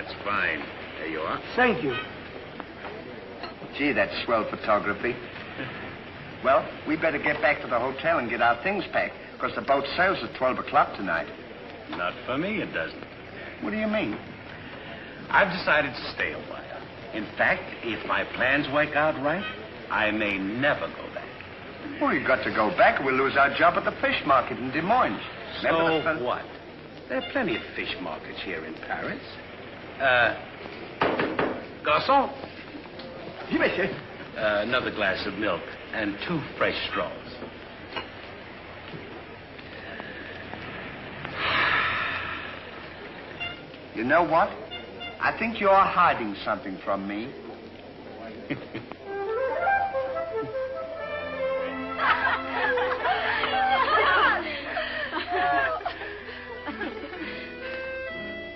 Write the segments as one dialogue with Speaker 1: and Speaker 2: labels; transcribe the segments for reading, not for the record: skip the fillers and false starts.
Speaker 1: That's fine. There you are.
Speaker 2: Thank you.
Speaker 3: Gee, that's swell photography. Well, we better get back to the hotel and get our things packed, because the boat sails at 12 o'clock tonight.
Speaker 1: Not for me, it doesn't.
Speaker 3: What do you mean?
Speaker 1: I've decided to stay a while. In fact, if my plans work out right, I may never go back.
Speaker 3: Well, you've got to go back or we'll lose our job at the fish market in Des Moines.
Speaker 1: So what? There are plenty of fish markets here in Paris. Garçon?
Speaker 2: Oui, monsieur.
Speaker 1: Another glass of milk and 2 fresh straws.
Speaker 3: You know what? I think you're hiding something from me.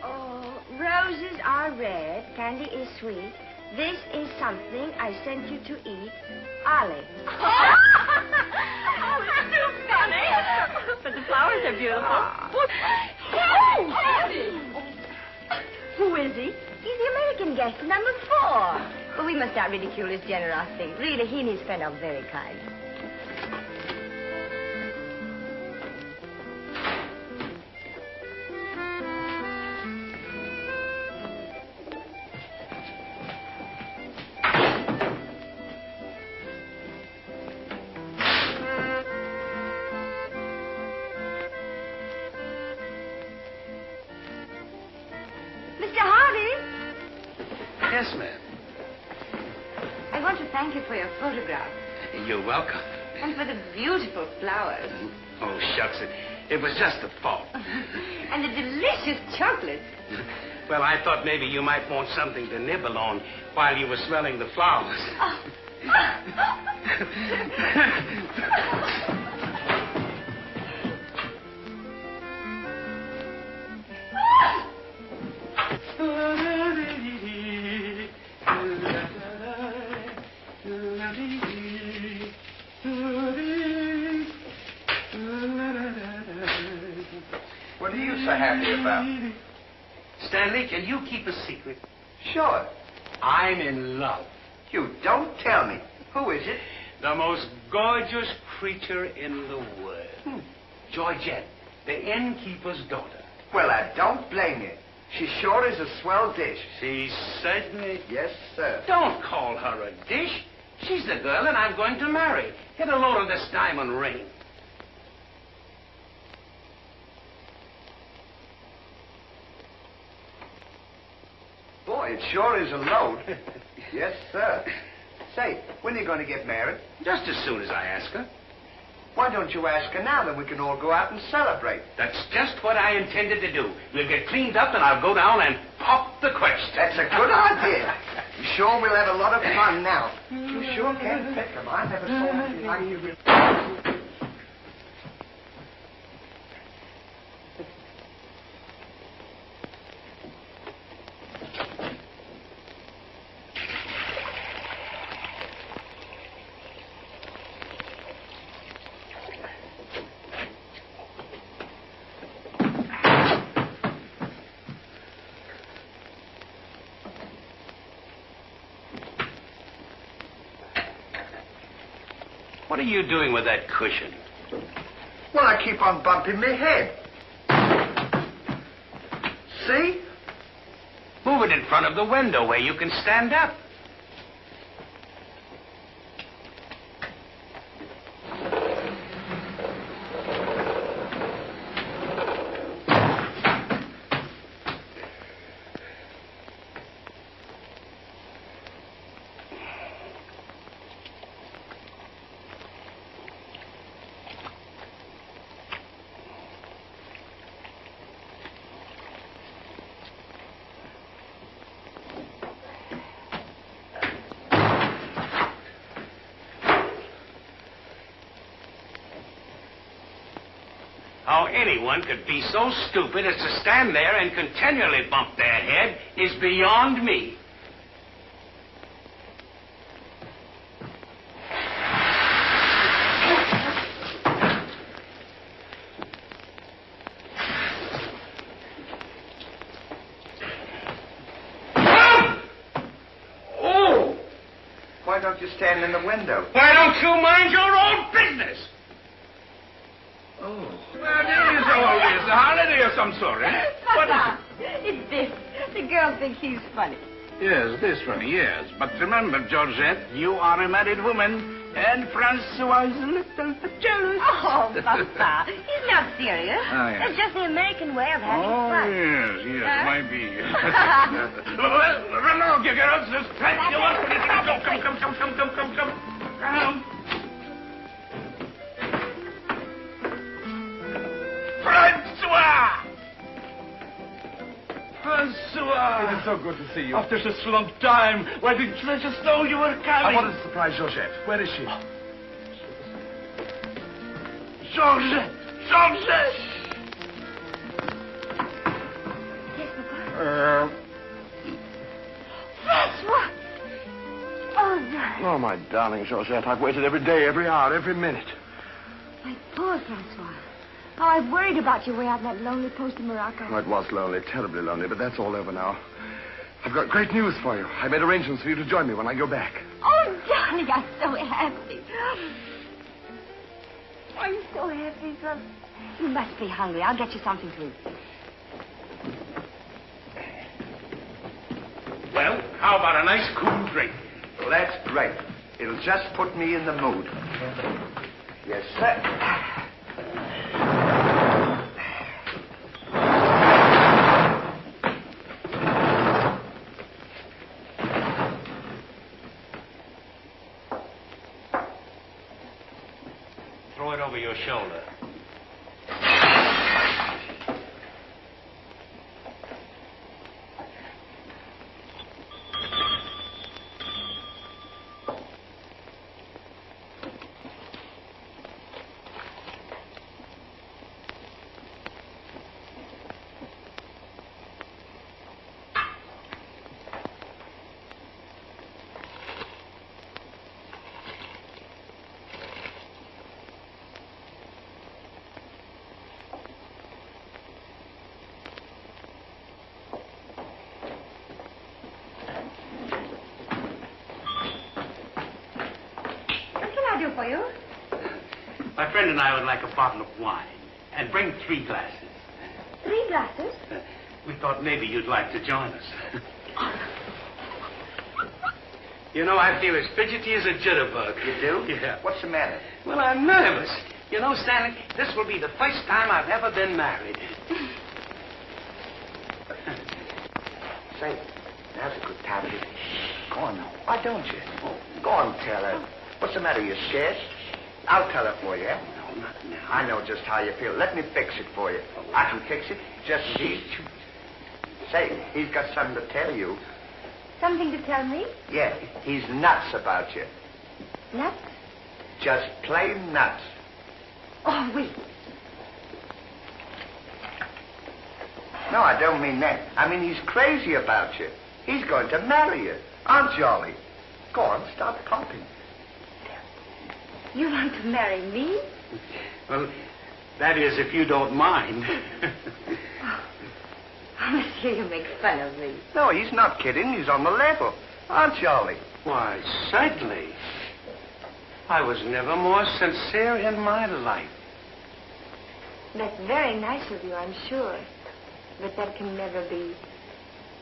Speaker 4: Oh, roses are red, candy is sweet. This is something I sent you to eat. Ollie.
Speaker 5: Oh, it's too funny. But the flowers are beautiful.
Speaker 4: Who is he? He's the American guest, number 4. Well, we must not ridicule his generosity. Really, he and his friend are very kind.
Speaker 1: Yes, ma'am.
Speaker 4: I want to thank you for your photograph.
Speaker 1: You're welcome.
Speaker 4: And for the beautiful flowers.
Speaker 1: Oh, shucks. It was just a thought.
Speaker 4: And the delicious chocolate.
Speaker 1: Well, I thought maybe you might want something to nibble on while you were smelling the flowers.
Speaker 4: Oh.
Speaker 3: What are you so happy about?
Speaker 1: Stanley, can you keep a secret?
Speaker 3: Sure.
Speaker 1: I'm in love.
Speaker 3: You don't tell me. Who is it?
Speaker 1: The most gorgeous creature in the world. Georgette, the innkeeper's daughter.
Speaker 3: Well, I don't blame you. She sure is a swell dish.
Speaker 1: She certainly...
Speaker 3: Yes, sir.
Speaker 1: Don't call her a dish. She's the girl that I'm going to marry. Get a load of this diamond ring.
Speaker 3: Boy, it sure is a load. Yes, sir. Say, when are you going to get married?
Speaker 1: Just as soon as I ask her.
Speaker 3: Why don't you ask her now, then we can all go out and celebrate?
Speaker 1: That's just what I intended to do. We'll get cleaned up and I'll go down and pop the question.
Speaker 3: That's a good idea. I'm sure we'll have a lot of fun now. You sure can pick them. I never saw anything like you.
Speaker 1: What are you doing with that cushion?
Speaker 3: Well, I keep on bumping my head. See?
Speaker 1: Move it in front of the window where you can stand up. How anyone could be so stupid as to stand there and continually bump their head is beyond me.
Speaker 3: why don't you stand in the window?
Speaker 1: Why don't you mind your own business?
Speaker 2: Oh. Well, there is always a holiday of some sort, eh? What is
Speaker 4: Papa, it's this. The girls think he's funny.
Speaker 2: it? Yes, this one, yes. But remember, Georgette, you are a married woman, and Francois is a little jealous.
Speaker 4: Oh, Papa, he's not serious.
Speaker 2: Oh, yes.
Speaker 4: It's just the American way of having
Speaker 2: Oh,
Speaker 4: fun.
Speaker 2: yes,
Speaker 4: Huh?
Speaker 2: might be. Well, run along, you girls. There's plenty of work for you to do. Come. Francois! Francois!
Speaker 6: It is so good to see you.
Speaker 2: After such a long time, why didn't you let us know you were
Speaker 6: I
Speaker 2: coming?
Speaker 6: wanted to surprise Georgette. Where is she?
Speaker 2: Georgette!
Speaker 4: Yes, Papa. Francois! Oh, darling.
Speaker 6: Oh, my darling Georgette, I've waited every day, every hour, every minute.
Speaker 4: My poor Francois. Oh, I've worried about you way out in that lonely post in Morocco.
Speaker 6: Oh, it was lonely, terribly lonely, but that's all over now. I've got great news for you. I made arrangements for you to join me when I go back.
Speaker 4: Oh, darling, I'm so happy. I'm so happy, son. You must be hungry. I'll get you something to eat.
Speaker 1: Well, how about a nice cool drink?
Speaker 3: Well, that's great. It'll just put me in the mood. Yes, sir.
Speaker 1: Throw it over your shoulder.
Speaker 4: Do for you?
Speaker 1: My friend and I would like a bottle of wine. And bring 3 glasses.
Speaker 4: 3 glasses?
Speaker 1: We thought maybe you'd like to join us. You know, I feel as fidgety as a jitterbug.
Speaker 3: You do?
Speaker 1: Yeah.
Speaker 3: What's the matter?
Speaker 1: Well, I'm nervous. You know, Stanley, this will be the first time I've ever been married.
Speaker 3: Say, now's a good time to... Go on now. Why don't you? Go on, tell her. What's the matter? You scared? I'll tell her for you, eh?
Speaker 1: No, not now.
Speaker 3: I know just how you feel. Let me fix it for you. I can fix it. Just see. Say, he's got something to tell you.
Speaker 4: Something to tell me?
Speaker 3: Yeah, he's nuts about you.
Speaker 4: Nuts?
Speaker 3: Just plain nuts.
Speaker 4: Oh, wait.
Speaker 3: No, I don't mean that. I mean he's crazy about you. He's going to marry you. Aren't you, Ollie? Go on, start pumping.
Speaker 4: You want to marry me?
Speaker 1: Well, that is, if you don't mind.
Speaker 4: Oh, monsieur, you make fun of me.
Speaker 3: No, he's not kidding. He's on the level. Aren't you, Ollie?
Speaker 1: Why, certainly. I was never more sincere in my life.
Speaker 4: That's very nice of you, I'm sure. But that can never be.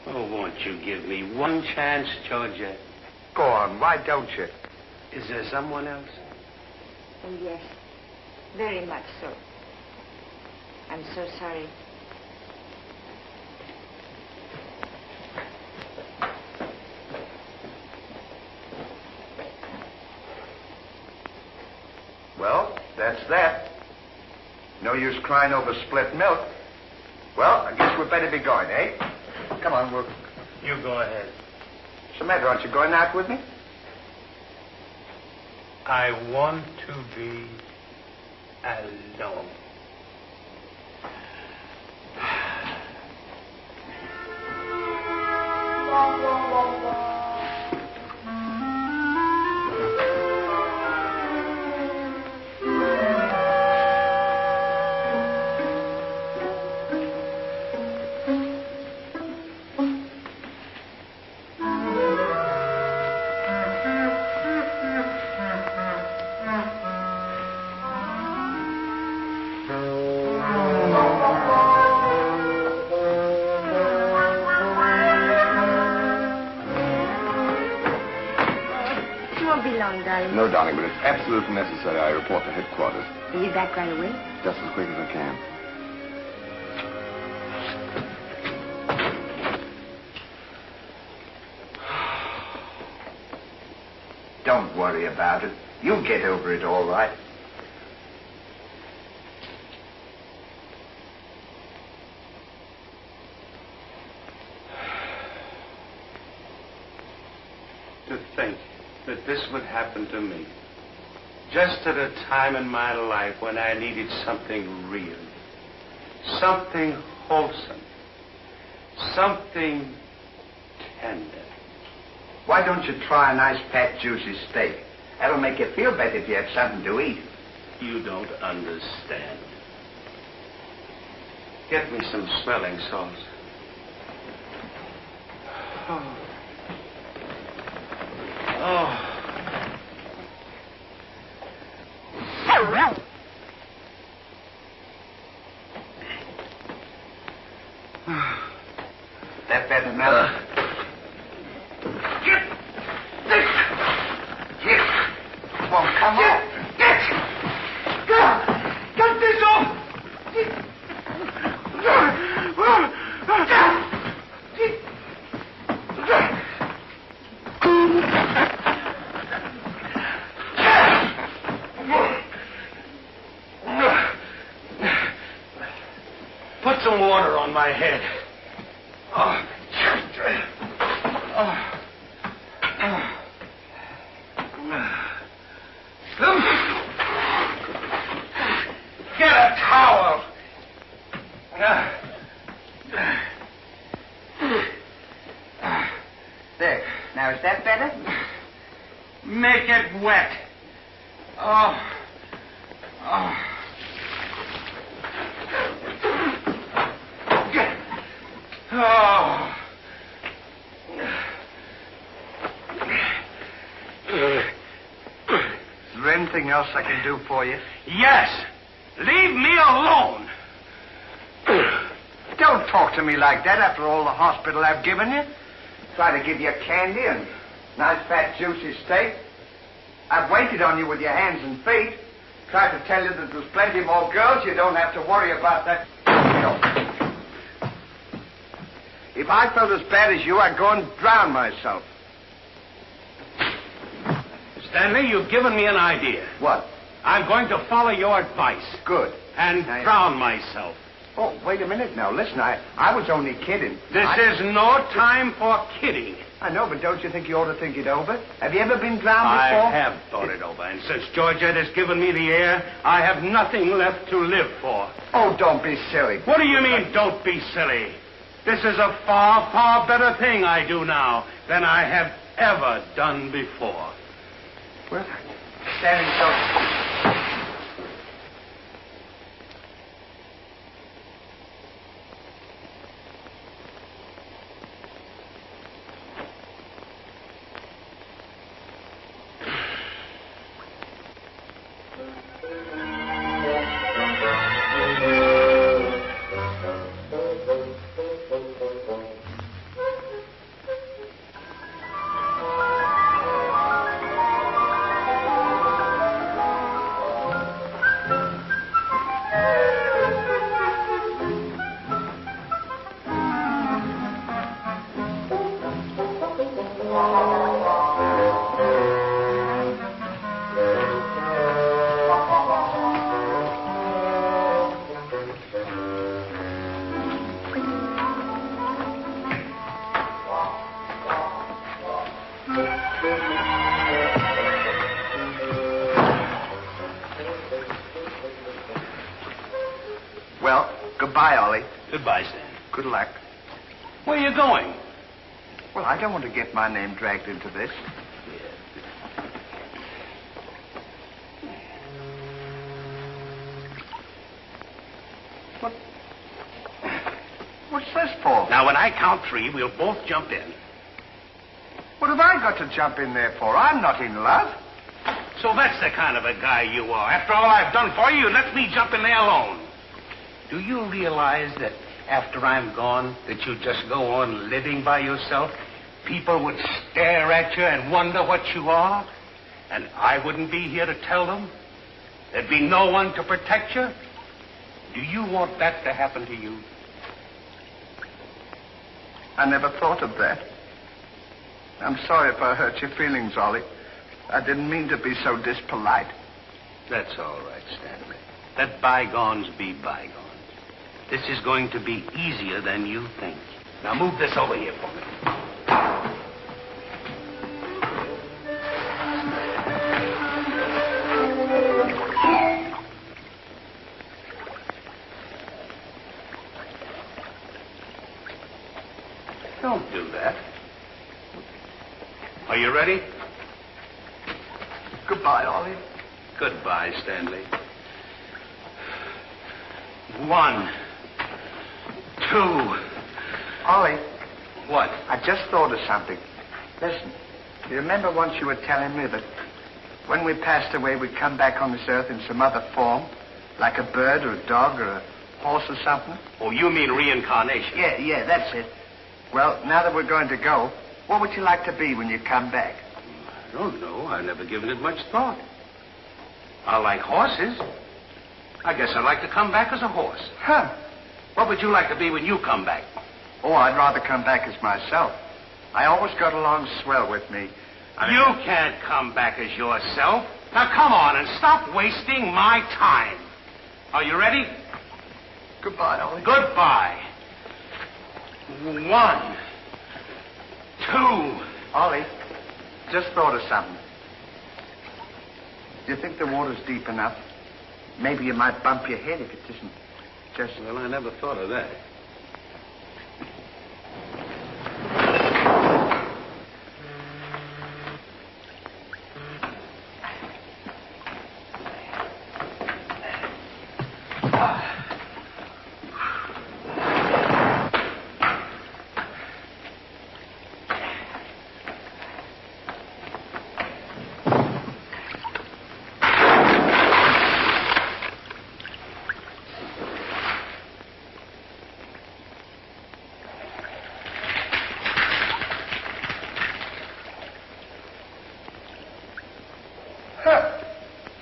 Speaker 1: Oh, won't you give me one chance, Georgette?
Speaker 3: Go on, why don't you?
Speaker 1: Is there someone else?
Speaker 4: And yes, very much so. I'm so sorry.
Speaker 3: Well, that's that. No use crying over spilt milk. Well, I guess we'd better be going, eh? Come on, we'll...
Speaker 1: You go ahead.
Speaker 3: What's the matter? Aren't you going out with me?
Speaker 1: I want to be alone.
Speaker 4: long, darling.
Speaker 6: No, darling, but it's absolutely necessary I report to headquarters.
Speaker 4: Are you back right away?
Speaker 6: Just as quick as I can.
Speaker 3: Don't worry about it. You'll get over it all right.
Speaker 1: To think that this would happen to me. Just at a time in my life when I needed something real. Something wholesome. Something tender.
Speaker 3: Why don't you try a nice fat juicy steak? That'll make you feel better if you have something to eat.
Speaker 1: You don't understand. Get me some smelling salts. Oh.
Speaker 3: That better now? Get this! Get! Won't come off! Get! Get this off!
Speaker 1: Put some water on my head. Get a towel.
Speaker 3: There. Now, is that better?
Speaker 1: Make it wet. Oh.
Speaker 3: Is there anything else I can do for you?
Speaker 1: Yes. Leave me alone.
Speaker 3: Don't talk to me like that after all the hospital I've given you. Try to give you candy and nice fat juicy steak. I've waited on you with your hands and feet. Tried to tell you that there's plenty more girls. You don't have to worry about that. If I felt as bad as you, I'd go and drown myself.
Speaker 1: Stanley, you've given me an idea.
Speaker 3: What?
Speaker 1: I'm going to follow your advice.
Speaker 3: Good.
Speaker 1: And drown myself.
Speaker 3: Oh, wait a minute now. Listen, I was only kidding.
Speaker 1: This is no time for kidding.
Speaker 3: I know, but don't you think you ought to think it over? Have you ever been drowned before?
Speaker 1: I have thought it over, and since Georgette has given me the air, I have nothing left to live for.
Speaker 3: Oh, don't be silly.
Speaker 1: What do you mean, don't be silly? This is a far, far better thing I do now than I have ever done before.
Speaker 3: Well, standing so... Well, goodbye, Ollie.
Speaker 1: Goodbye, Stan.
Speaker 3: Good luck.
Speaker 1: Where are you going?
Speaker 3: Well, I don't want to get my name dragged into this. What's this for?
Speaker 1: Now, when I count three, we'll both jump in.
Speaker 3: What have I got to jump in there for? I'm not in love.
Speaker 1: So that's the kind of a guy you are. After all I've done for you, let me jump in there alone. Do you realize that after I'm gone, that you just go on living by yourself? People would stare at you and wonder what you are. And I wouldn't be here to tell them? There'd be no one to protect you? Do you want that to happen to you?
Speaker 3: I never thought of that. I'm sorry if I hurt your feelings, Ollie. I didn't mean to be so dispolite.
Speaker 1: That's all right, Stanley. Let bygones be bygones. This is going to be easier than you think. Now move this over here for me. Don't do that. Are you ready?
Speaker 3: Goodbye, Ollie.
Speaker 1: Goodbye, Stanley. 1, 2.
Speaker 3: Ollie.
Speaker 1: What?
Speaker 3: I just thought of something. Listen, you remember once you were telling me that when we passed away, we'd come back on this earth in some other form? Like a bird or a dog or a horse or something?
Speaker 1: Oh, you mean reincarnation?
Speaker 3: Yeah, that's it. Well, now that we're going to go, what would you like to be when you come back?
Speaker 1: I don't know. I've never given it much thought. I like horses. I guess I'd like to come back as a horse.
Speaker 3: Huh.
Speaker 1: What would you like to be when you come back?
Speaker 3: Oh, I'd rather come back as myself. I always got along swell with me.
Speaker 1: You can't come back as yourself. Now, come on and stop wasting my time. Are you ready?
Speaker 3: Goodbye, Ollie.
Speaker 1: Goodbye. 1, 2.
Speaker 3: Ollie, just thought of something. Do you think the water's deep enough? Maybe you might bump your head if it isn't just...
Speaker 1: Well, I never thought of that.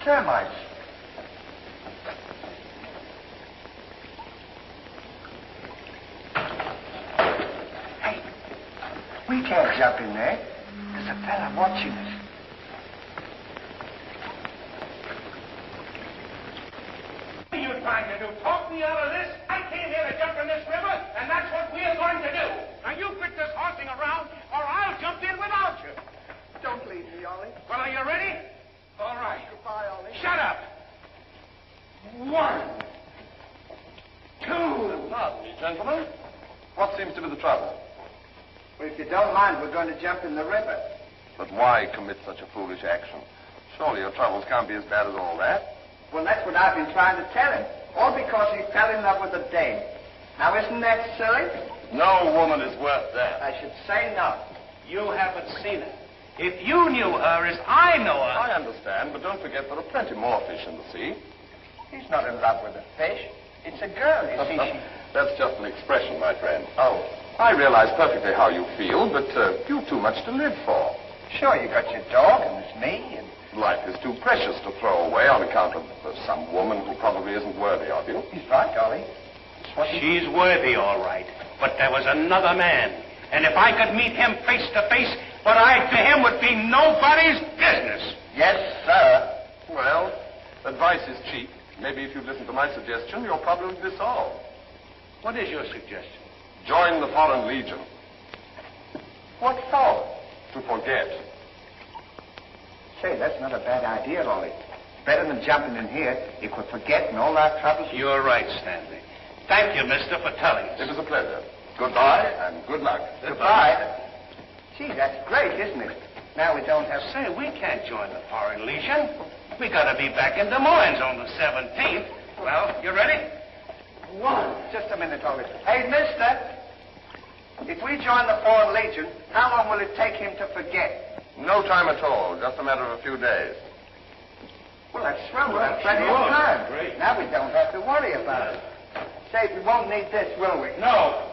Speaker 3: Termites. Hey, we can't jump in there. There's a fella watching us.
Speaker 1: What are you trying to do? Talk me out of this? I came here to jump in this river, and that's what we're going to do. Now, you quit this horsing around, or I'll jump in without you.
Speaker 3: Don't leave me, Ollie.
Speaker 1: Well, are you ready? All right.
Speaker 3: Goodbye, Ollie.
Speaker 1: Shut up. 1, 2.
Speaker 6: Now, gentlemen, what seems to be the trouble?
Speaker 3: Well, if you don't mind, we're going to jump in the river.
Speaker 6: But why commit such a foolish action? Surely your troubles can't be as bad as all that.
Speaker 3: Well, that's what I've been trying to tell him. All because he fell in love with a dame. Now, isn't that silly?
Speaker 6: No woman is worth that.
Speaker 3: I should say not.
Speaker 1: You haven't seen her. If you knew her as I know her...
Speaker 6: I understand, but don't forget there are plenty more fish in the sea.
Speaker 3: He's not in love with a fish. It's a girl, you see.
Speaker 6: That's just an expression, my friend.
Speaker 3: Oh.
Speaker 6: I realize perfectly how you feel, but you've too much to live for.
Speaker 3: Sure, you got your dog, and there's me, and...
Speaker 6: Life is too precious to throw away on account of some woman who probably isn't worthy of you.
Speaker 3: He's right, Ollie.
Speaker 1: She's worthy, all right. But there was another man. And if I could meet him face to face, what I to him would be nobody's business.
Speaker 3: Yes, sir.
Speaker 6: Well, advice is cheap. Maybe if you listen to my suggestion, your problem would be solved.
Speaker 1: What is your suggestion?
Speaker 6: Join the Foreign Legion.
Speaker 3: What for?
Speaker 6: To forget.
Speaker 3: Say, that's not a bad idea, Ollie. Better than jumping in here if we're forgetting all our troubles.
Speaker 1: You're right, Stanley. Thank you, mister, for telling us.
Speaker 6: It was a pleasure. Goodbye and good luck.
Speaker 3: Goodbye. Gee, that's great, isn't it? Now we don't have...
Speaker 1: Say, we can't join the Foreign Legion. We gotta be back in Des Moines on the 17th. Well, you ready? 1.
Speaker 3: Just a minute, Ollie. Hey, mister. If we join the Foreign Legion, how long will it take him to forget?
Speaker 6: No time at all. Just a matter of a few days.
Speaker 3: Well, that's swell. We'll have plenty of time.
Speaker 1: Great.
Speaker 3: Now we don't have to worry about it. Say, we won't need this, will we?
Speaker 1: No.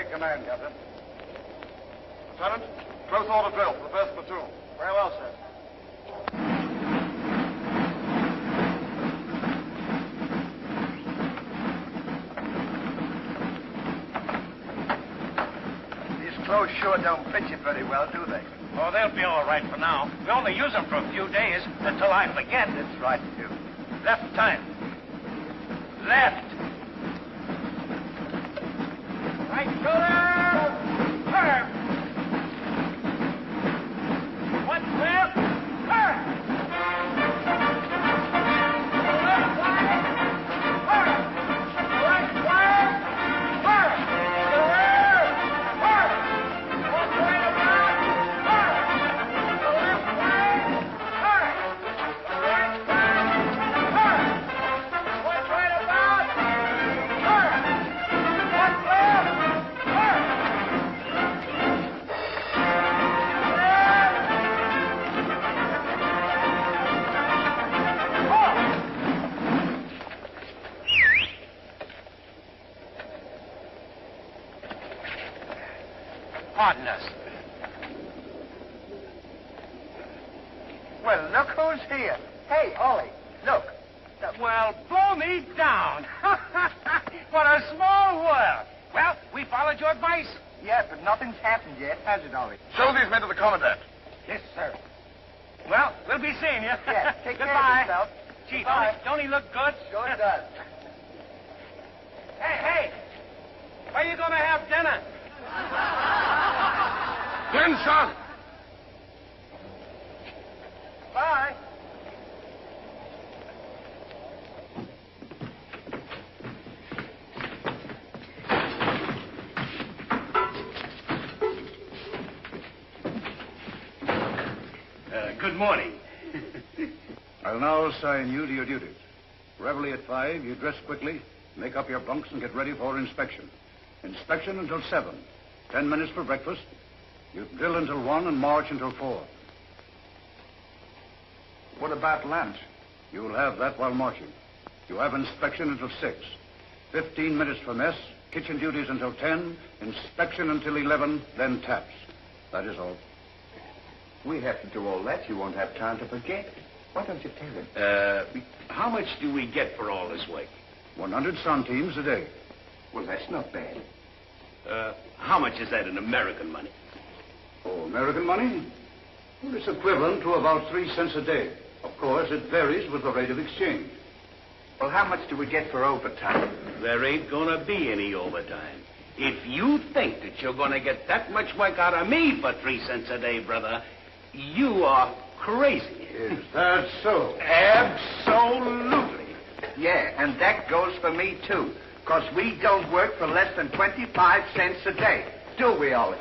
Speaker 6: Take command, Captain. Lieutenant, close order drill for the first platoon. Very well, sir.
Speaker 3: These clothes sure don't fit you very well, do they?
Speaker 1: Oh, they'll be all right for now. We only use them for a few days until I forget.
Speaker 3: That's right, you.
Speaker 1: Left time. Left. Right shoulder. Turn. One left. Turn. Left side. Turn. Right side. Turn. The rear. Turn. One right about. Turn. The left side. Turn. The right side. Turn. One right about. Turn. One left. Turn. Pardon us.
Speaker 3: Well, look who's here. Hey, Ollie, look.
Speaker 1: Well, blow me down. What a small world. Well, we followed your advice.
Speaker 3: Yeah, but nothing's happened yet, has it, Ollie?
Speaker 6: Show these men to the commandant.
Speaker 1: Yes, sir. Well, we'll be seeing you.
Speaker 3: Yeah, take care
Speaker 1: Goodbye.
Speaker 3: of yourself.
Speaker 1: Gee,
Speaker 3: Goodbye.
Speaker 1: don't he look good?
Speaker 3: Sure does.
Speaker 1: Hey, where you going to have dinner?
Speaker 6: Attention!
Speaker 3: Bye.
Speaker 1: Good morning.
Speaker 7: I'll now assign you to your duties. Reveille at 5, you dress quickly, make up your bunks, and get ready for inspection. Inspection until 7. 10 minutes for breakfast. You drill until 1 and march until 4.
Speaker 3: What about lunch?
Speaker 7: You'll have that while marching. You have inspection until 6. 15 minutes for mess, kitchen duties until 10, inspection until 11, then taps. That is all.
Speaker 3: We have to do all that. You won't have time to forget. Why don't you tell him?
Speaker 1: How much do we get for all this work?
Speaker 7: 100 centimes a day.
Speaker 3: Well, that's not bad.
Speaker 1: How much is that in American money?
Speaker 7: Oh, American money? Well, it's equivalent to about 3 cents a day. Of course, it varies with the rate of exchange.
Speaker 3: Well, how much do we get for overtime?
Speaker 1: There ain't gonna be any overtime. If you think that you're gonna get that much work out of me for 3 cents a day, brother, you are crazy.
Speaker 7: Is that so?
Speaker 1: Absolutely.
Speaker 3: Yeah, and that goes for me, too. Because we don't work for less than 25 cents a day. Do we, Ollie?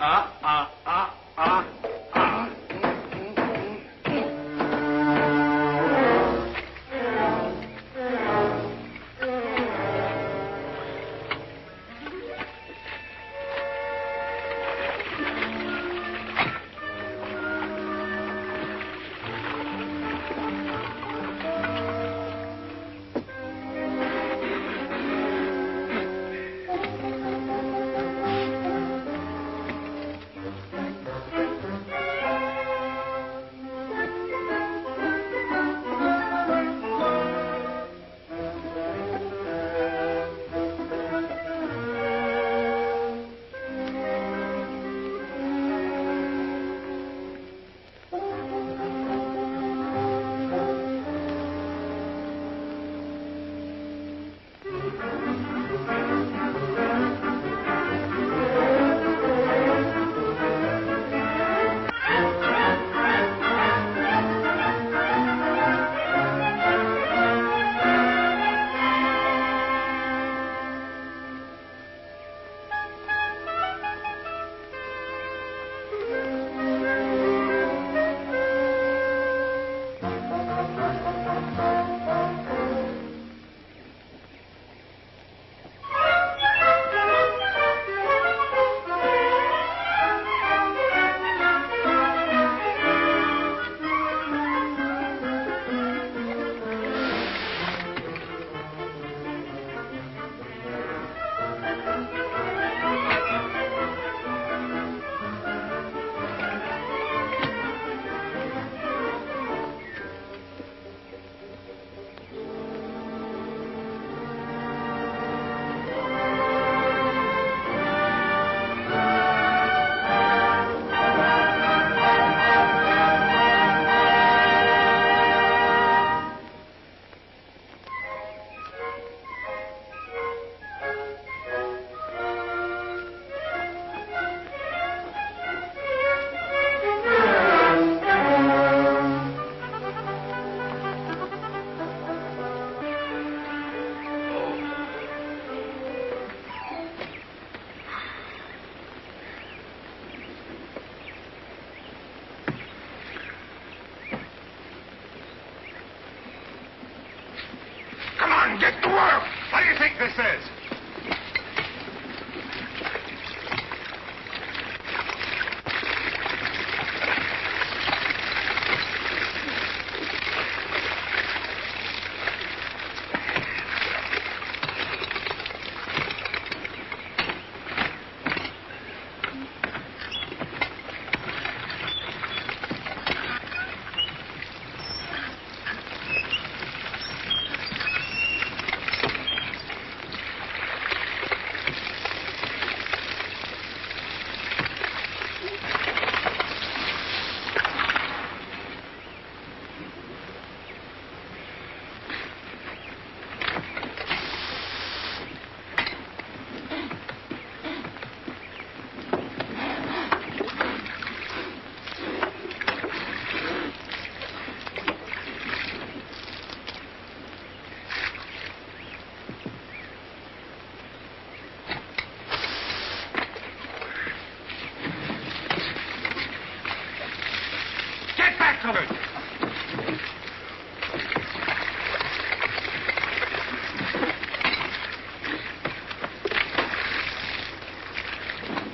Speaker 1: to work.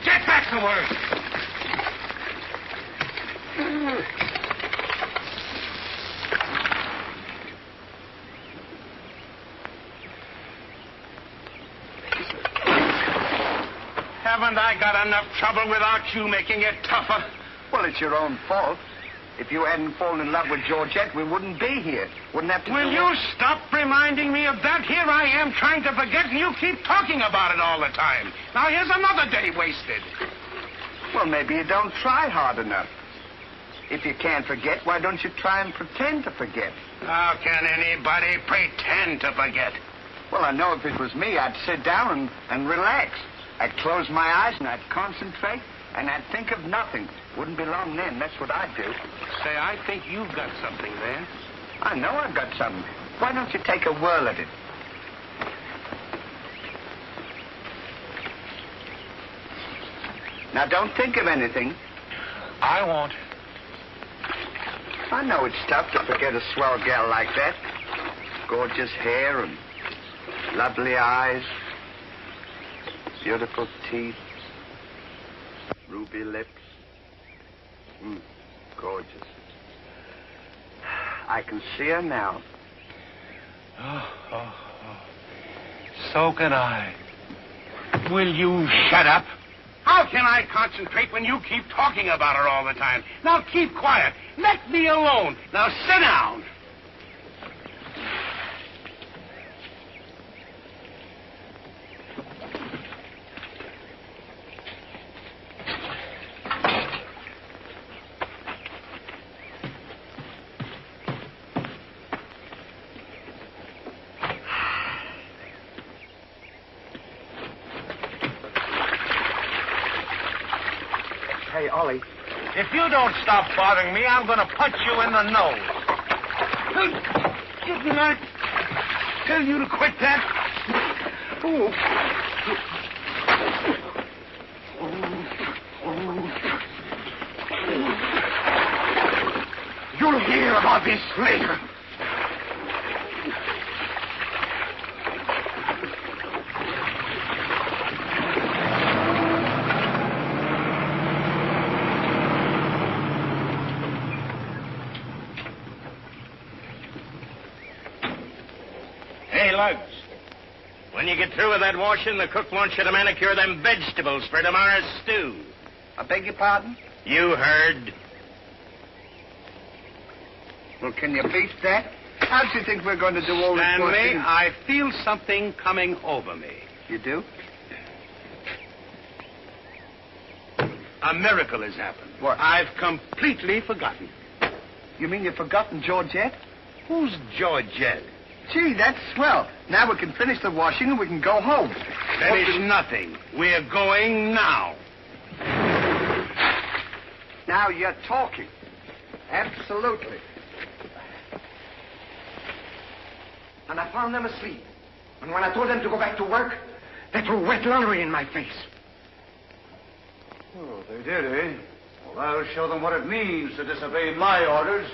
Speaker 1: Get back to work. Haven't I got enough trouble without you making it tougher?
Speaker 3: Well, it's your own fault. If you hadn't fallen in love with Georgette, we wouldn't be here. Wouldn't have to...
Speaker 1: Will you stop reminding me of that? Here I am trying to forget, and you keep talking about it all the time. Now, here's another day wasted.
Speaker 3: Well, maybe you don't try hard enough. If you can't forget, why don't you try and pretend to forget?
Speaker 1: How can anybody pretend to forget?
Speaker 3: Well, I know if it was me, I'd sit down and relax. I'd close my eyes and I'd concentrate and I'd think of nothing. Wouldn't be long then. That's what I'd do.
Speaker 1: Say, I think you've got something there.
Speaker 3: I know I've got something. Why don't you take a whirl at it? Now, don't think of anything.
Speaker 1: I won't.
Speaker 3: I know it's tough to forget a swell gal like that. Gorgeous hair and lovely eyes. Beautiful teeth. Ruby lips. Gorgeous. I can see her now.
Speaker 1: Oh. So can I. Will you shut up? How can I concentrate when you keep talking about her all the time? Now keep quiet. Let me alone. Now sit down.
Speaker 3: Hey, Ollie.
Speaker 1: If you don't stop bothering me, I'm going to punch you in the nose. Didn't I tell you to quit that? You'll hear about this later. When you get through with that washing, the cook wants you to manicure them vegetables for tomorrow's stew.
Speaker 3: I beg your pardon?
Speaker 1: You heard.
Speaker 3: Well, can you beat that? How do you think we're going to do all this
Speaker 1: Stanley,
Speaker 3: washing?
Speaker 1: I feel something coming over me.
Speaker 3: You do?
Speaker 1: A miracle has happened.
Speaker 3: What?
Speaker 1: I've completely forgotten.
Speaker 3: You mean you've forgotten Georgette?
Speaker 1: Who's Georgette?
Speaker 3: Gee, that's swell. Now we can finish the washing and we can go home.
Speaker 1: Finish nothing. We're going now.
Speaker 3: Now you're talking. Absolutely.
Speaker 8: And I found them asleep. And when I told them to go back to work, they threw wet laundry in my face.
Speaker 7: Oh, they did, eh? Well, I'll show them what it means to disobey my orders.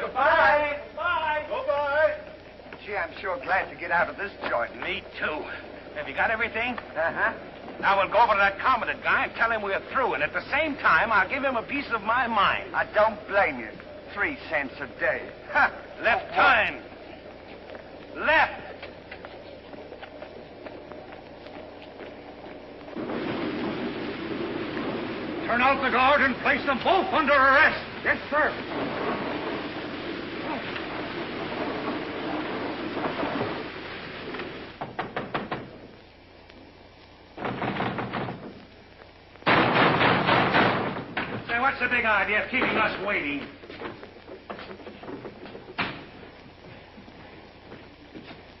Speaker 1: Goodbye. Goodbye. Goodbye.
Speaker 3: Gee, I'm sure glad to get out of this joint.
Speaker 1: Me too. Have you got everything?
Speaker 3: Uh-huh.
Speaker 1: Now we'll go over to that commandant guy and tell him we're through. And at the same time, I'll give him a piece of my mind.
Speaker 3: I don't blame you. 3 cents a day. Ha!
Speaker 1: Left turn. Left.
Speaker 7: Turn out the guard and place them both under arrest.
Speaker 8: Yes, sir.
Speaker 1: Say, what's the big idea of keeping us waiting?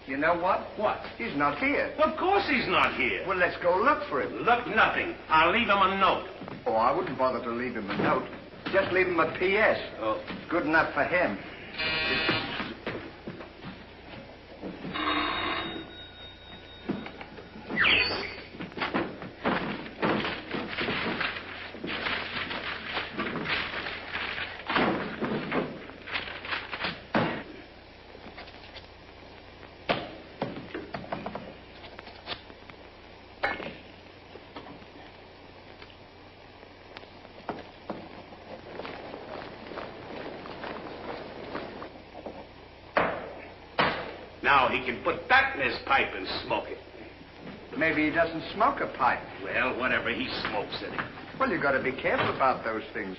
Speaker 3: You know what?
Speaker 1: What?
Speaker 3: He's not here.
Speaker 1: Of course he's not here.
Speaker 3: Well, let's go look for him.
Speaker 1: Look, nothing. I'll leave him a note.
Speaker 3: Oh, I wouldn't bother to leave him a note. Just leave him a P.S.
Speaker 1: Oh.
Speaker 3: Good enough for him.
Speaker 1: Now he can put that in his pipe and smoke it.
Speaker 3: Maybe he doesn't smoke a pipe.
Speaker 1: Well, whatever, he smokes it.
Speaker 3: Well, you got to be careful about those things.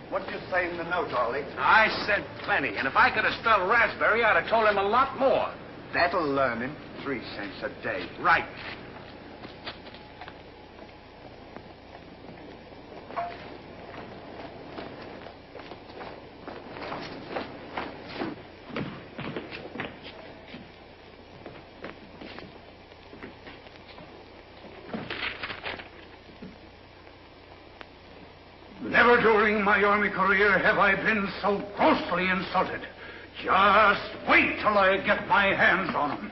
Speaker 3: What did you say in the note, Ollie?
Speaker 1: I said plenty, and if I could have spelled raspberry, I'd have told him a lot more.
Speaker 3: That'll learn him. 3 cents a day.
Speaker 1: Right.
Speaker 7: Never during my army career have I been so grossly insulted. Just wait till I get my hands on him.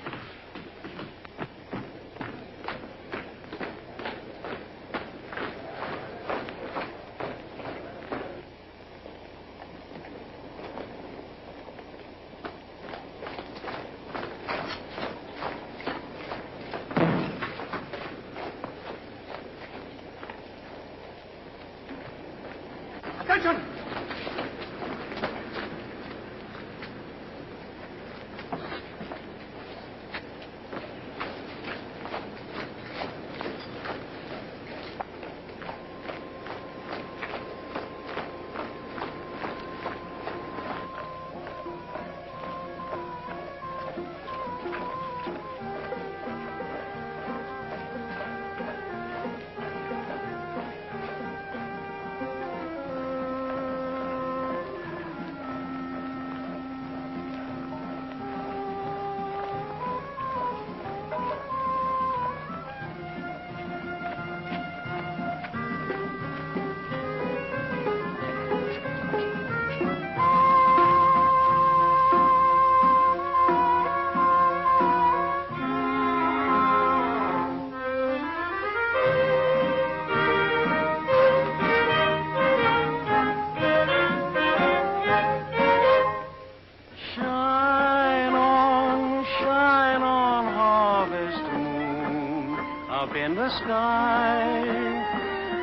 Speaker 3: Attention!
Speaker 9: In the sky,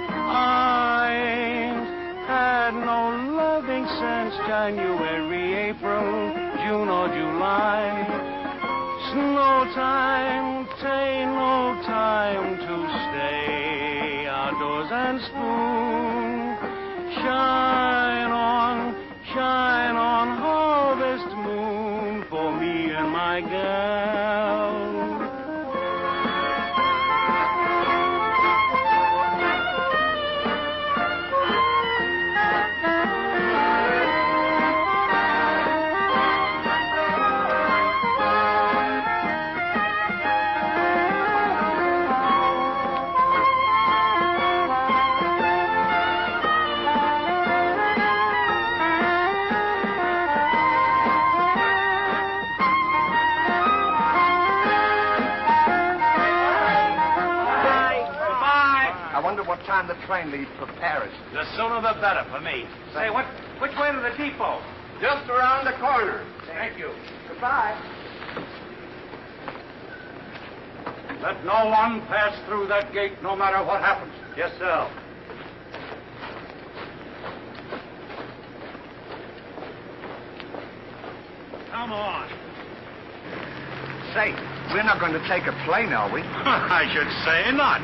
Speaker 9: I ain't had no loving since January, April, June or July. Snow time, tain't no time to stay outdoors and spoon. Shine on, harvest moon for me and my gal.
Speaker 3: What time the train leaves for Paris?
Speaker 1: The sooner the better for me. Say, which way to the depot?
Speaker 3: Just around the corner.
Speaker 1: Thank you.
Speaker 3: Goodbye.
Speaker 7: Let no one pass through that gate, no matter what happens.
Speaker 1: Yes, sir. Come on.
Speaker 3: Say, we're not going to take a plane, are we?
Speaker 1: I should say not.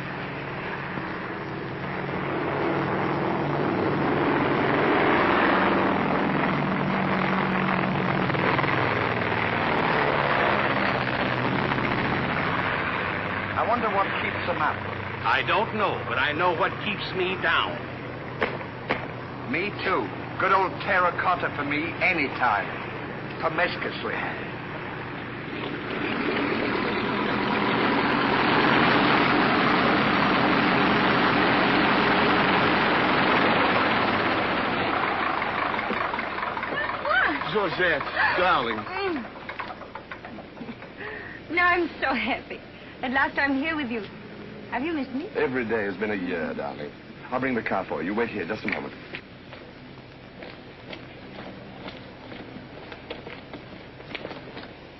Speaker 3: I wonder what keeps them up.
Speaker 1: I don't know, but I know what keeps me down.
Speaker 3: Me too. Good old terracotta for me anytime. Promiscuously.
Speaker 6: Georgette, darling.
Speaker 4: Now I'm so happy. At last I'm here with you. Have you missed me?
Speaker 6: Every day has been a year, darling. I'll bring the car for you. Wait here just a moment.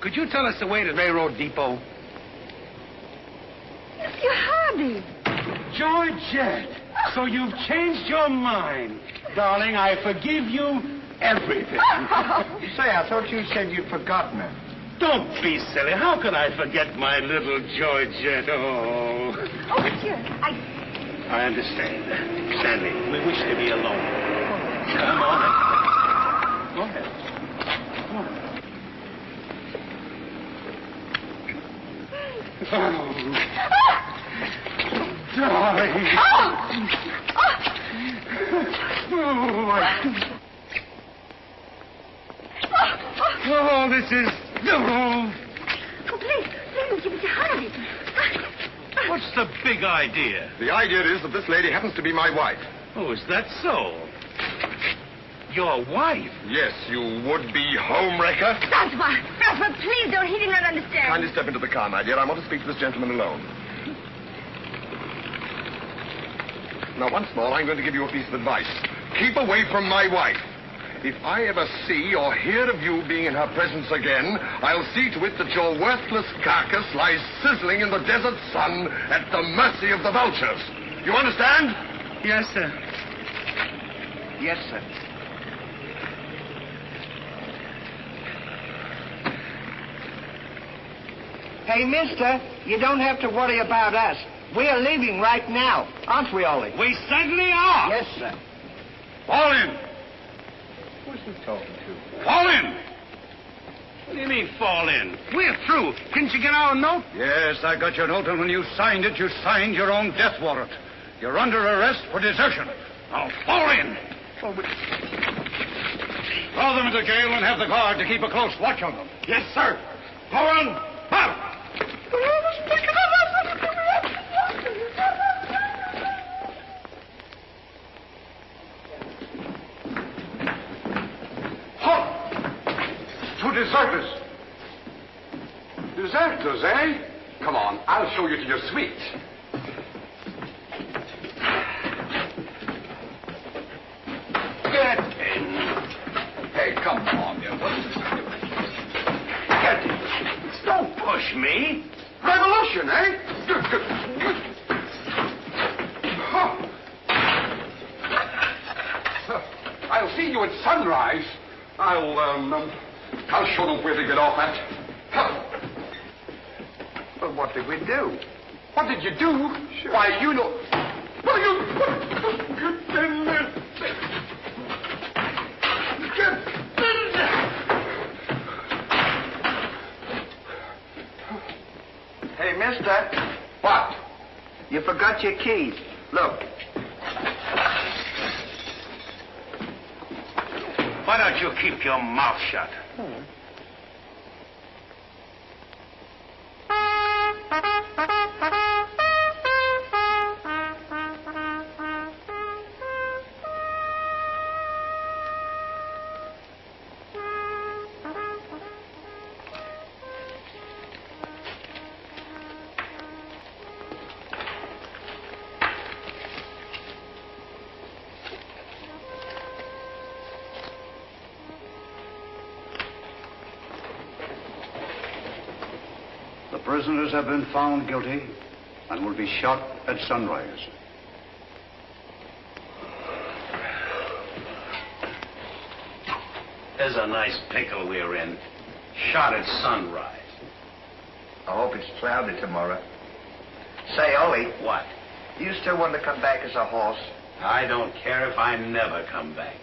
Speaker 1: could you tell us the way to Railroad Depot?
Speaker 4: Mr. Hardy.
Speaker 1: Georgette, so you've changed your mind. Darling, I forgive you everything.
Speaker 3: Say, I thought you said you'd forgotten her.
Speaker 1: Don't be silly. How can I forget my little Georgette? Oh.
Speaker 4: Oh, monsieur,
Speaker 1: I understand. Stanley, we wish to be alone. Come on. Go ahead. Go on. Oh. Darling. Oh, this is...
Speaker 4: Oh, please, Mr. Hardy.
Speaker 1: What's the big idea?
Speaker 6: The idea is that this lady happens to be my wife.
Speaker 1: Oh, is that so? Your wife?
Speaker 6: Yes, you would-be homewrecker.
Speaker 4: Francois, please don't. He did not understand.
Speaker 6: Kindly step into the car, my dear. I want to speak to this gentleman alone. Now, once more, I'm going to give you a piece of advice. Keep away from my wife. If I ever see or hear of you being in her presence again, I'll see to it that your worthless carcass lies sizzling in the desert sun at the mercy of the vultures. You understand?
Speaker 1: Yes, sir.
Speaker 3: Yes, sir. Hey, mister, you don't have to worry about us. We're leaving right now. Aren't we, Ollie?
Speaker 1: We certainly are.
Speaker 3: Yes, sir.
Speaker 1: Fall in.
Speaker 3: Who's he talking to?
Speaker 1: Fall in. What do you mean, fall in? We're through. Didn't you get our note?
Speaker 7: Yes, I got your note, and when you signed it, you signed your own death warrant. You're under arrest for desertion.
Speaker 1: Now, fall in.
Speaker 7: Throw them into jail and have the guard to keep a close watch on them.
Speaker 1: Yes, sir. Go on. Out.
Speaker 10: Two deserters. Deserters, eh? Come on, I'll show you to your suite. Get in. Hey, come on, you. Get in.
Speaker 1: Don't push me.
Speaker 10: Revolution, eh? Huh. I'll see you at sunrise. I'll show them where to get off at.
Speaker 3: Well, what did we do?
Speaker 10: What did you do? Sure. Why, you know... Well, you... Get in there. Get in there.
Speaker 3: Hey, mister.
Speaker 10: What?
Speaker 3: You forgot your keys. Look.
Speaker 1: Why don't you keep your mouth shut?
Speaker 7: The prisoners have been found guilty and will be shot at sunrise.
Speaker 1: There's a nice pickle we're in. Shot at sunrise.
Speaker 3: I hope it's cloudy tomorrow. Say, Ollie.
Speaker 1: What?
Speaker 3: You still want to come back as a horse?
Speaker 1: I don't care if I never come back.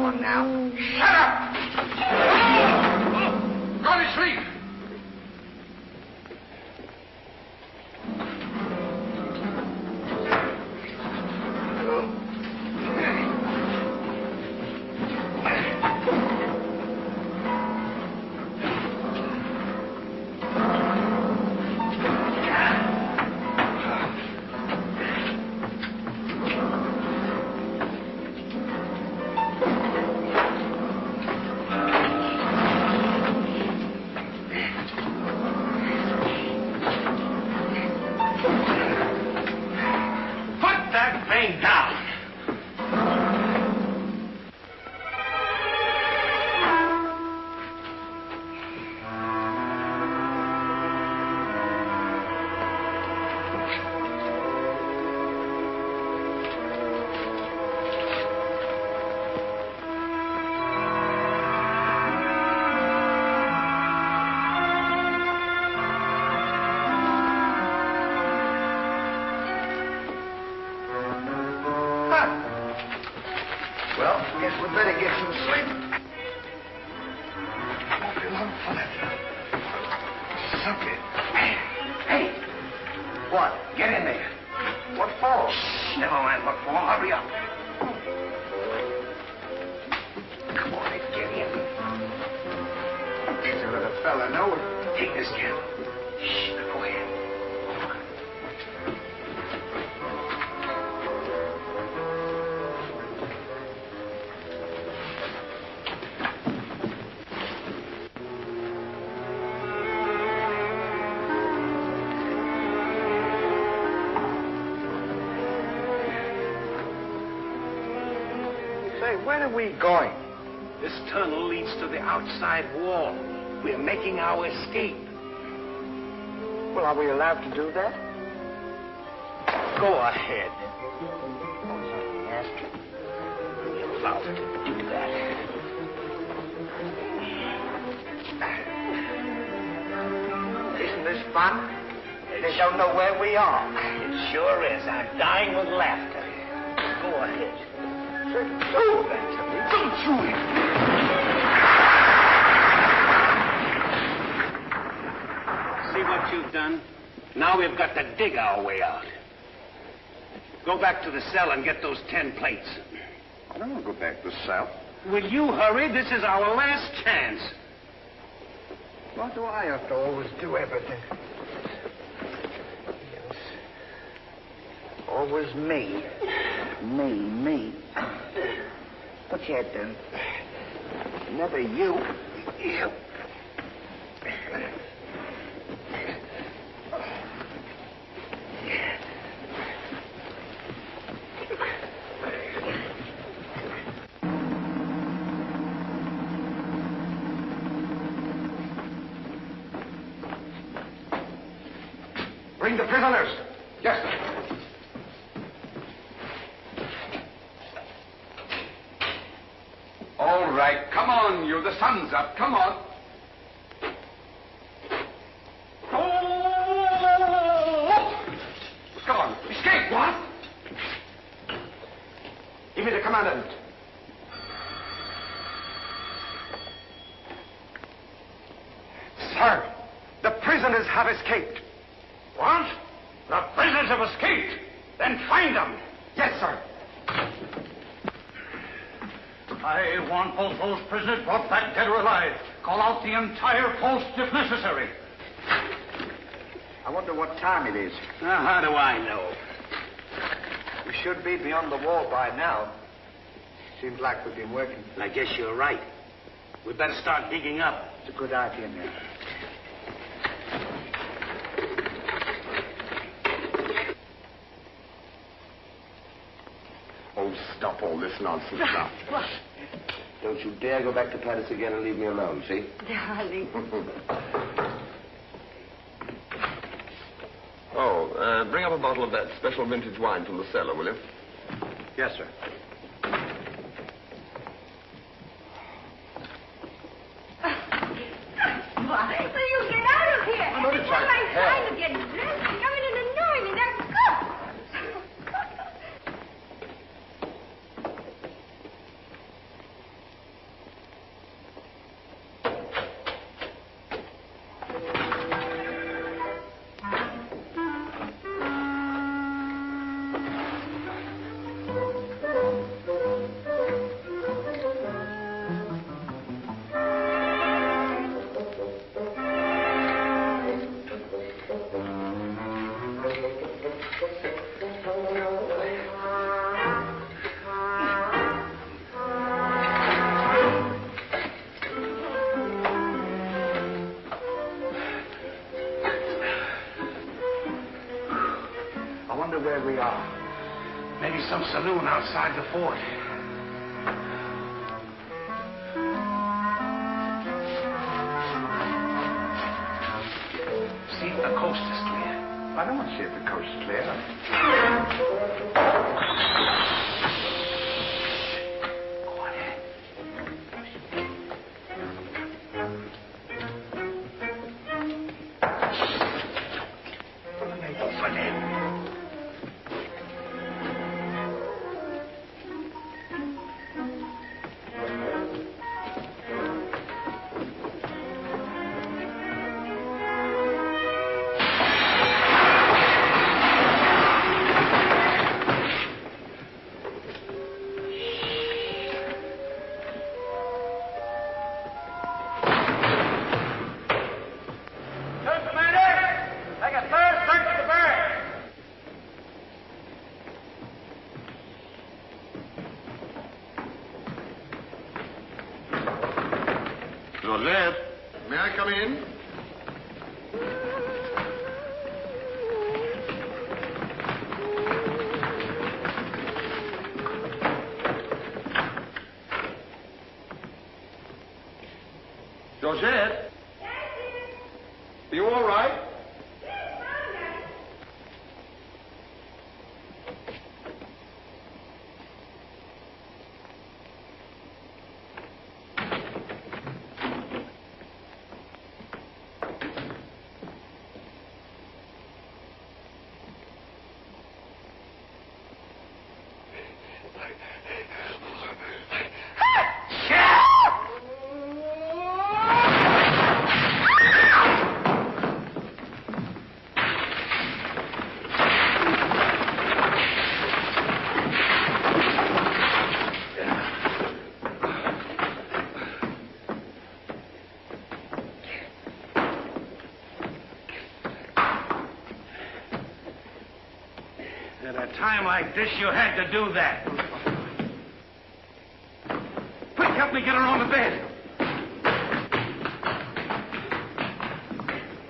Speaker 3: on now. Shut up! Go to sleep!
Speaker 8: Where are we going?
Speaker 1: This tunnel leads to the outside wall. We're making our escape.
Speaker 8: Well, are we allowed to do that?
Speaker 1: Go ahead.
Speaker 8: Yes.
Speaker 1: We're allowed to do that.
Speaker 8: Isn't this fun? They don't know where we are.
Speaker 1: It sure is. I'm dying with laughter. Go ahead.
Speaker 8: Do that to me. Don't you?
Speaker 1: See what you've done? Now we've got to dig our way out. Go back to the cell and get those 10 plates.
Speaker 7: I don't want to go back to the cell.
Speaker 1: Will you hurry? This is our last chance.
Speaker 3: Why do I have to always do everything?
Speaker 8: Yes. Always me. Me. Put your head down. Never you. You.
Speaker 3: Bring the prisoners.
Speaker 7: Yes, sir. All right, come on, you. The sun's up. Come on. Oh! Come on. Escape. What?
Speaker 3: Give me the commandant. Sir, the prisoners have escaped.
Speaker 1: What? The prisoners have escaped. Then find them.
Speaker 3: Yes, sir.
Speaker 7: I want both those prisoners brought back dead or alive. Call out the entire post if necessary.
Speaker 3: I wonder what time it is.
Speaker 1: How do I know?
Speaker 3: We should be beyond the wall by now. Seems like we've been working.
Speaker 1: I guess you're right. We'd better start digging up.
Speaker 3: It's a good idea, man.
Speaker 6: Oh, stop all this nonsense now.
Speaker 4: What?
Speaker 10: Don't you dare go back to Paris again and leave me alone, see?
Speaker 4: Darling.
Speaker 6: Bring up a bottle of that special vintage wine from the cellar, will you?
Speaker 7: Yes, sir.
Speaker 4: Why? Will you get out of here?
Speaker 6: I'm only
Speaker 4: It's
Speaker 6: trying
Speaker 4: not
Speaker 6: to
Speaker 4: my
Speaker 6: help.
Speaker 4: time to get dressed. You come in and annoy me. That's good.
Speaker 3: where we are.
Speaker 1: Maybe some saloon outside the fort. See if the coast is clear.
Speaker 3: I don't want to see if the coast is clear.
Speaker 6: Georgette, may I come in? Georgette? Are you all right?
Speaker 1: At a time like this, you had to do that. Quick, help me get her on the bed.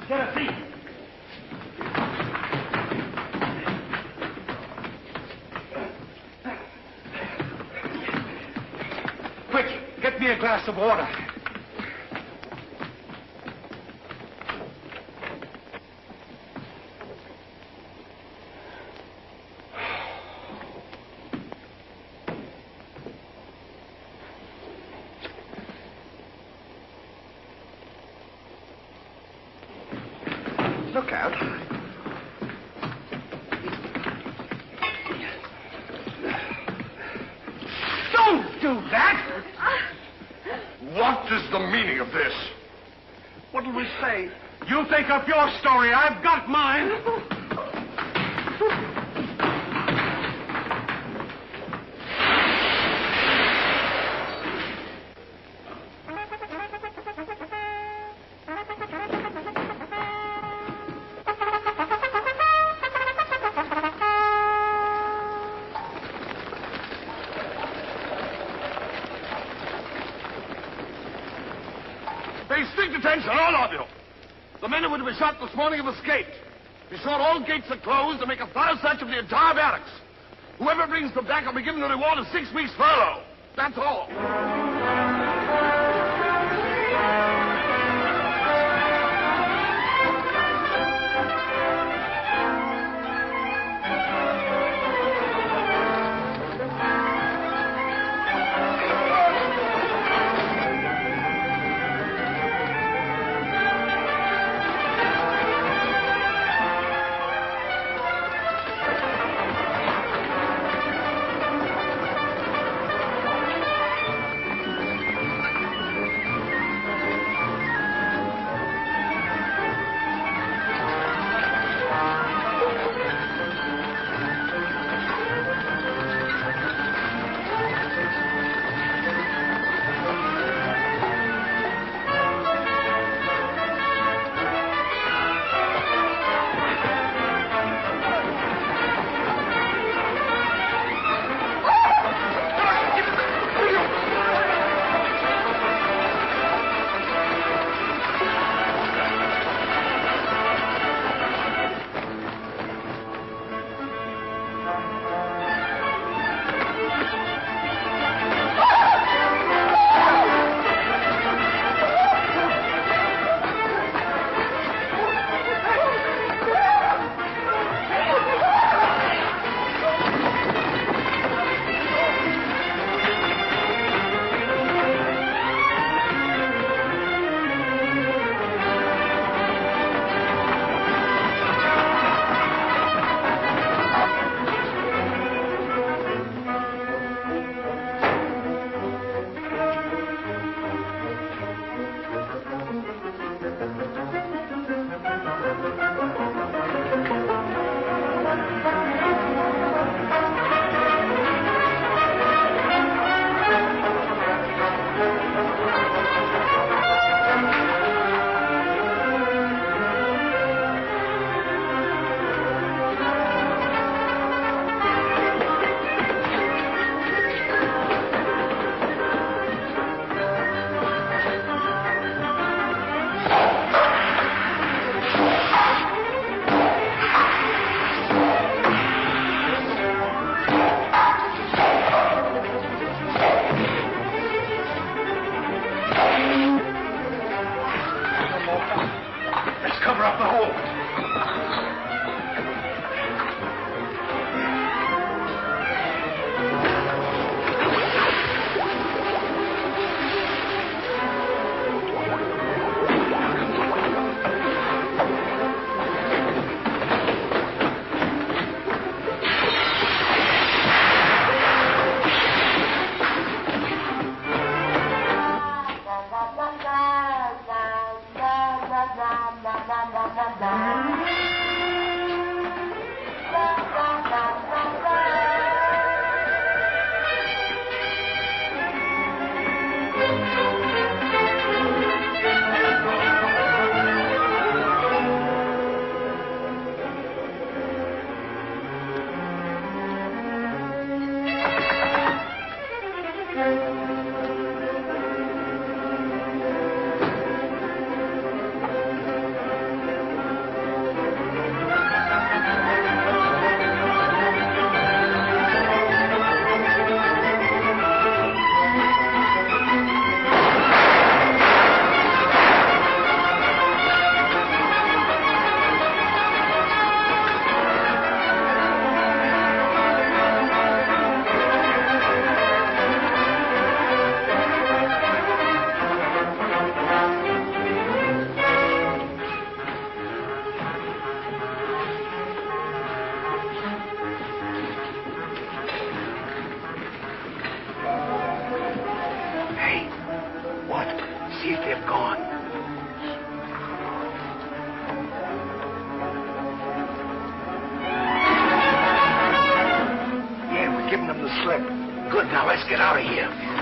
Speaker 1: Get a seat. Quick, get me a glass of water.
Speaker 3: Look out.
Speaker 1: Don't do that!
Speaker 6: What is the meaning of this?
Speaker 1: What did we say? You think up your story. I've got mine.
Speaker 6: Pay strict attention, all of you. The men who were to be shot this morning have escaped. Be sure all gates are closed and make a thorough search of the entire barracks. Whoever brings them back will be given a reward of 6 weeks' furlough. That's all.
Speaker 10: cover up the hole.
Speaker 8: Good, now let's get out of here.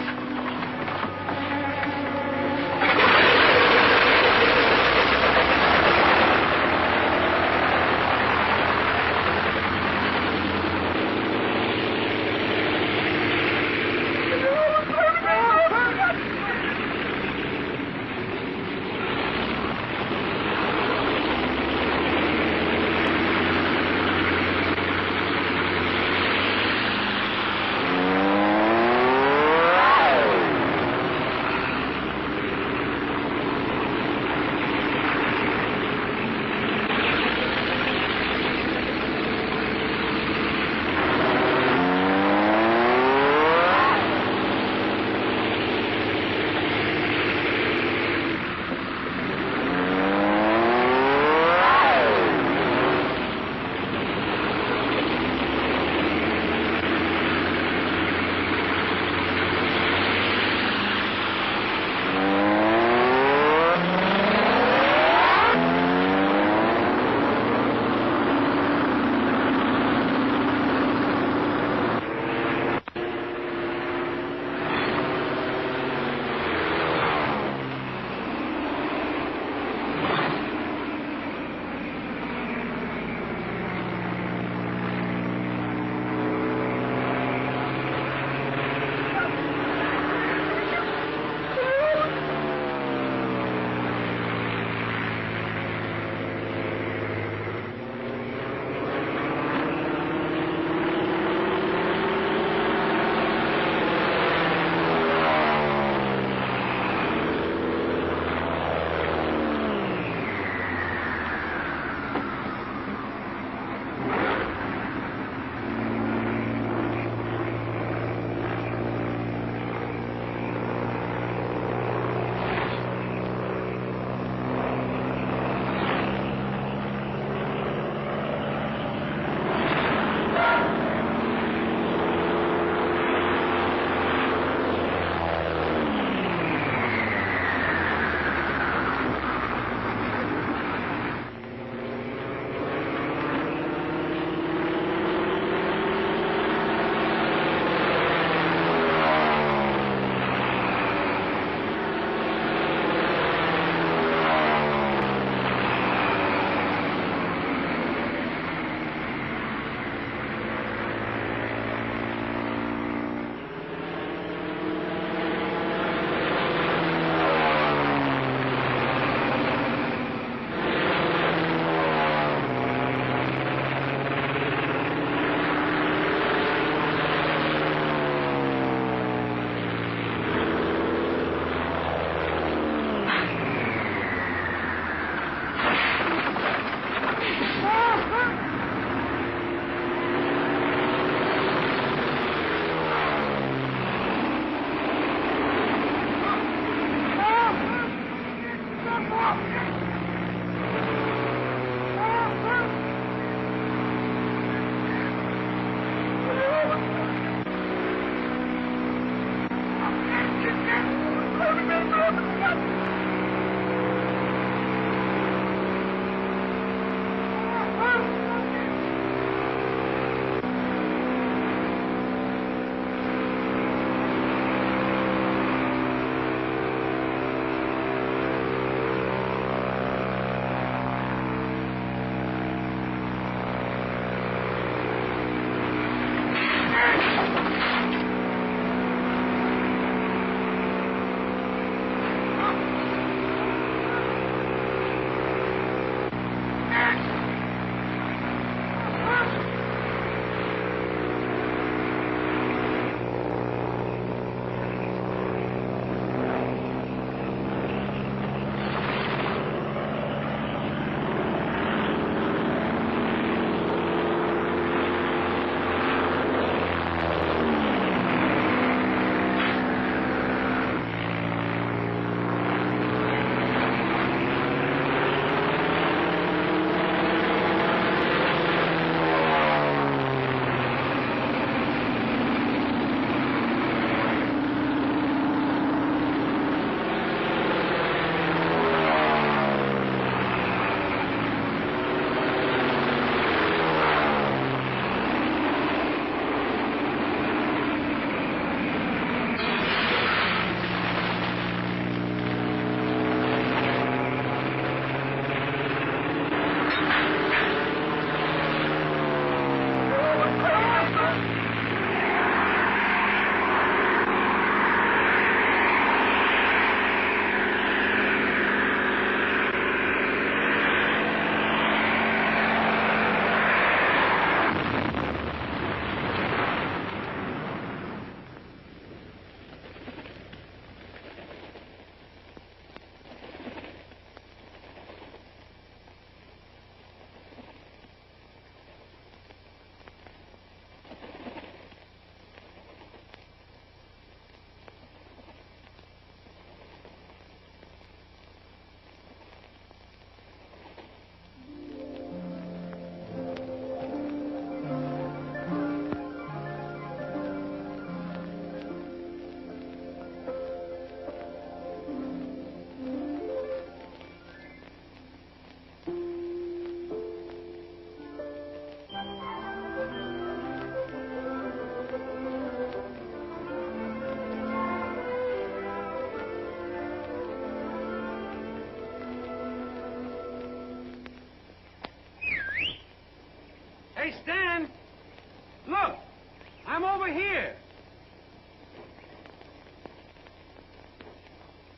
Speaker 1: here.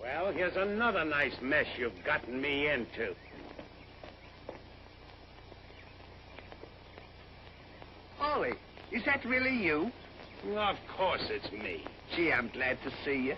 Speaker 1: Well, here's another nice mess you've gotten me into.
Speaker 3: Ollie, is that really you?
Speaker 1: Of course it's me.
Speaker 3: Gee, I'm glad to see you.